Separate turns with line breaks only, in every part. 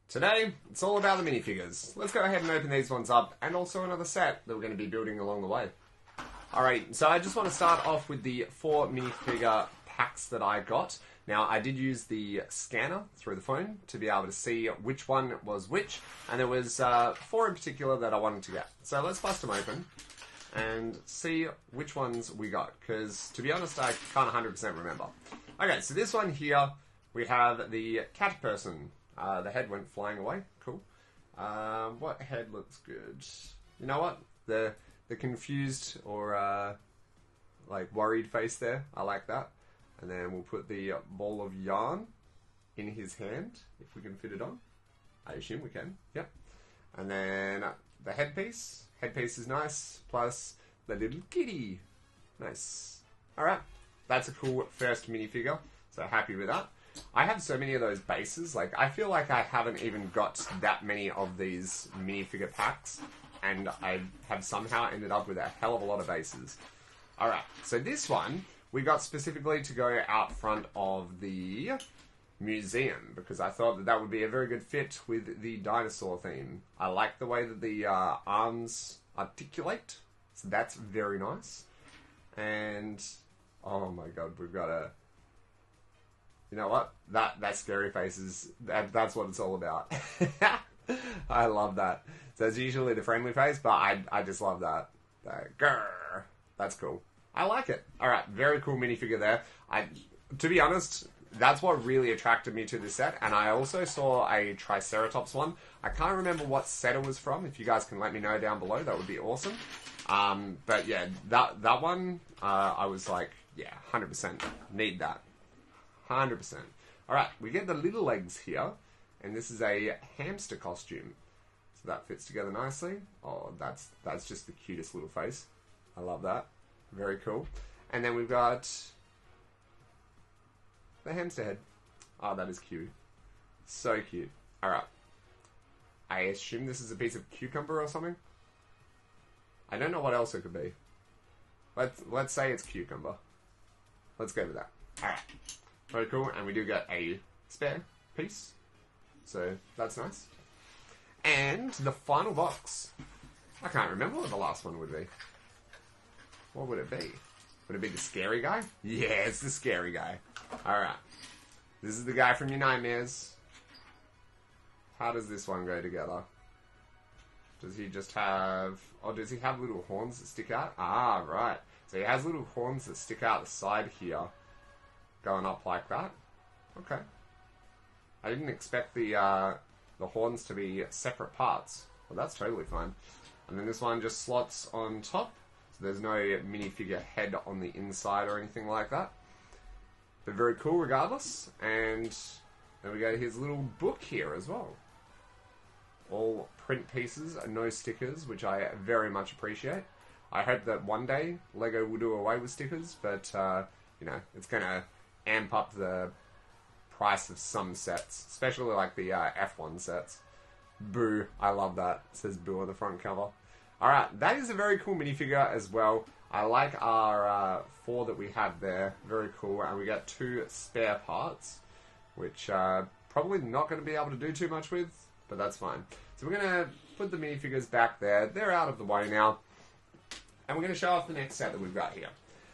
Today, it's all about the minifigures. Let's go ahead and open these ones up, and also another set that we're going to be building along the way. Alright, so I just want to start off with the 4 minifigure packs that I got. Now, I did use the scanner through the phone to be able to see which one was which, and there was 4 in particular that I wanted to get. So let's bust them open and see which ones we got, because to be honest, I can't 100% remember. Okay, so this one here, we have the cat person. The head went flying away. Cool. What head looks good? You know what? The confused or like worried face there. I like that. And then we'll put the ball of yarn in his hand, if we can fit it on. I assume we can. Yep. And then the headpiece. Headpiece is nice. Plus the little kitty. Nice. Alright. That's a cool first minifigure. So happy with that. I have so many of those bases. Like, I feel like I haven't even got that many of these minifigure packs, and I have somehow ended up with a hell of a lot of bases. Alright, so this one we got specifically to go out front of the museum, because I thought that that would be a very good fit with the dinosaur theme. I like the way that the arms articulate, so that's very nice. And, oh my god, we've got a... You know what? That scary face is... That's what it's all about. I love that. So it's usually the friendly face, but I just love that. Grrr. That's cool. I like it. Alright, very cool minifigure there. To be honest, that's what really attracted me to this set. And I also saw a Triceratops one. I can't remember what set it was from. If you guys can let me know down below, that would be awesome. But yeah, that one, I was like, yeah, 100%. Need that. 100%. Alright, we get the little legs here, and this is a hamster costume. So that fits together nicely. Oh, that's just the cutest little face. I love that. Very cool. And then we've got the hamster head. Oh, that is cute. So cute. Alright. I assume this is a piece of cucumber or something? I don't know what else it could be. Let's say it's cucumber. Let's go with that. Alright. Very cool, and we do get a spare piece, so that's nice. And the final box. I can't remember what the last one would be. What would it be? Would it be the scary guy? Yeah, it's the scary guy. Alright. This is the guy from your nightmares. How does this one go together? Does he just have... Oh, does he have little horns that stick out? Ah, right. So he has little horns that stick out the side here. Going up like that. Okay. I didn't expect the horns to be separate parts. Well, that's totally fine. And then this one just slots on top. So there's no minifigure head on the inside or anything like that. But very cool regardless. And then we go to his little book here as well. All print pieces and no stickers, which I very much appreciate. I hope that one day LEGO will do away with stickers, but, you know, it's going to amp up the price of some sets, especially like the F1 sets. Boo, I love that. It says boo on the front cover. Alright, that is a very cool minifigure as well. I like our 4 that we have there. Very cool. And we got 2 spare parts, which probably not going to be able to do too much with, but that's fine. So we're going to put the minifigures back there. They're out of the way now. And we're going to show off the next set that we've got here.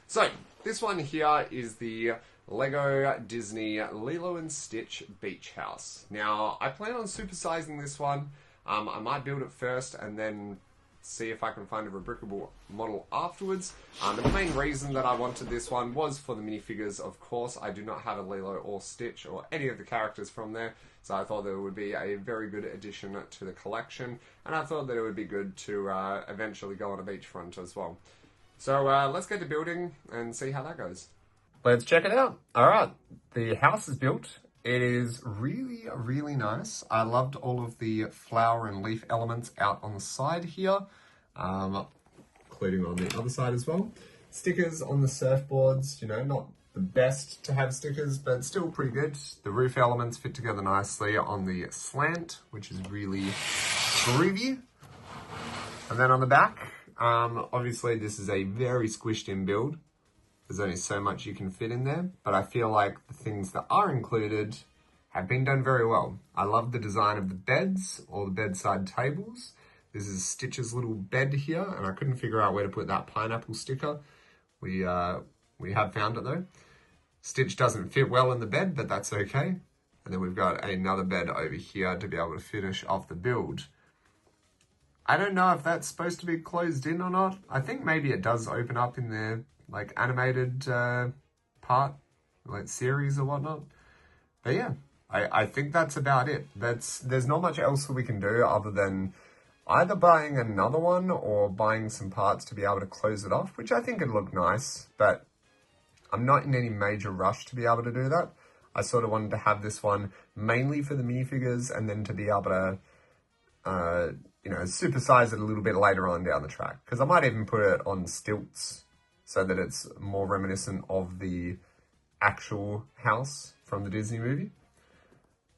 So, this one here is the LEGO Disney Lilo and Stitch Beach House. Now, I plan on supersizing this one. I might build it first and then see if I can find a rebrickable model afterwards. The main reason that I wanted this one was for the minifigures, of course. I do not have a Lilo or Stitch or any of the characters from there, so I thought that it would be a very good addition to the collection, and I thought that it would be good to eventually go on a beachfront as well. So let's get to building and see how that goes. Let's check it out. Alright, the house is built. It is really, really nice. I loved all of the flower and leaf elements out on the side here, including on the other side as well. Stickers on the surfboards, you know, not the best to have stickers, but still pretty good. The roof elements fit together nicely on the slant, which is really groovy. And then on the back, obviously this is a very squished in build. There's only so much you can fit in there, but I feel like the things that are included have been done very well. I love the design of the beds or the bedside tables. This is Stitch's little bed here, and I couldn't figure out where to put that pineapple sticker. We have found it though. Stitch doesn't fit well in the bed, but that's okay. And then we've got another bed over here to be able to finish off the build. I don't know if that's supposed to be closed in or not. I think maybe it does open up in the like animated part, like series or whatnot. But yeah, I think that's about it. There's not much else that we can do other than either buying another one or buying some parts to be able to close it off, which I think would look nice, but I'm not in any major rush to be able to do that. I sort of wanted to have this one mainly for the minifigures and then to be able to, supersize it a little bit later on down the track. Because I might even put it on stilts so that it's more reminiscent of the actual house from the Disney movie.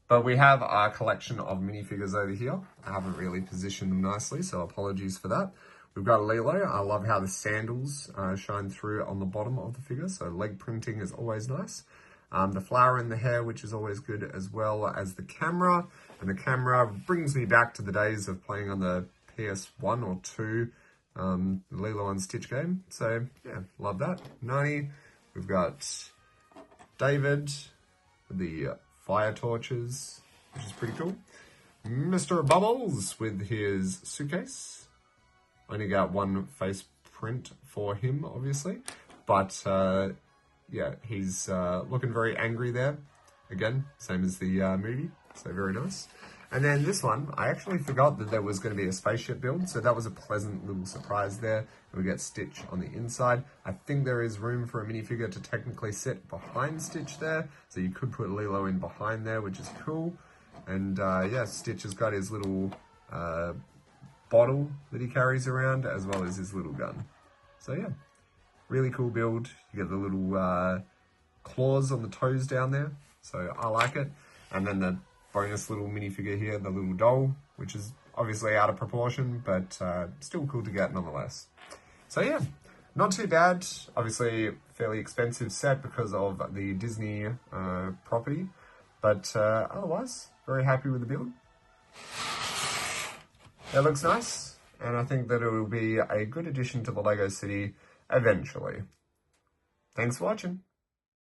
But we have our collection of minifigures over here. I haven't really positioned them nicely, so apologies for that. We've got Lilo. I love how the sandals shine through on the bottom of the figure, so leg printing is always nice. The flower in the hair, which is always good, as well as the camera. And the camera brings me back to the days of playing on the PS1 or 2 Lilo and Stitch game. So, yeah, love that. Nani. We've got David, the fire torches, which is pretty cool. Mr. Bubbles with his suitcase. Only got one face print for him, obviously. But, yeah, he's looking very angry there. Again, same as the movie, so very nice. And then this one, I actually forgot that there was going to be a spaceship build, so that was a pleasant little surprise there. And we get Stitch on the inside. I think there is room for a minifigure to technically sit behind Stitch there, so you could put Lilo in behind there, which is cool. And yeah, Stitch has got his little bottle that he carries around, as well as his little gun. So yeah, really cool build. You get the little claws on the toes down there, so I like it. And then the bonus little minifigure here, the little doll, which is obviously out of proportion, but still cool to get nonetheless. So yeah, not too bad. Obviously, fairly expensive set because of the Disney property, but otherwise, very happy with the build. It looks nice, and I think that it will be a good addition to the LEGO City eventually. Thanks for watching.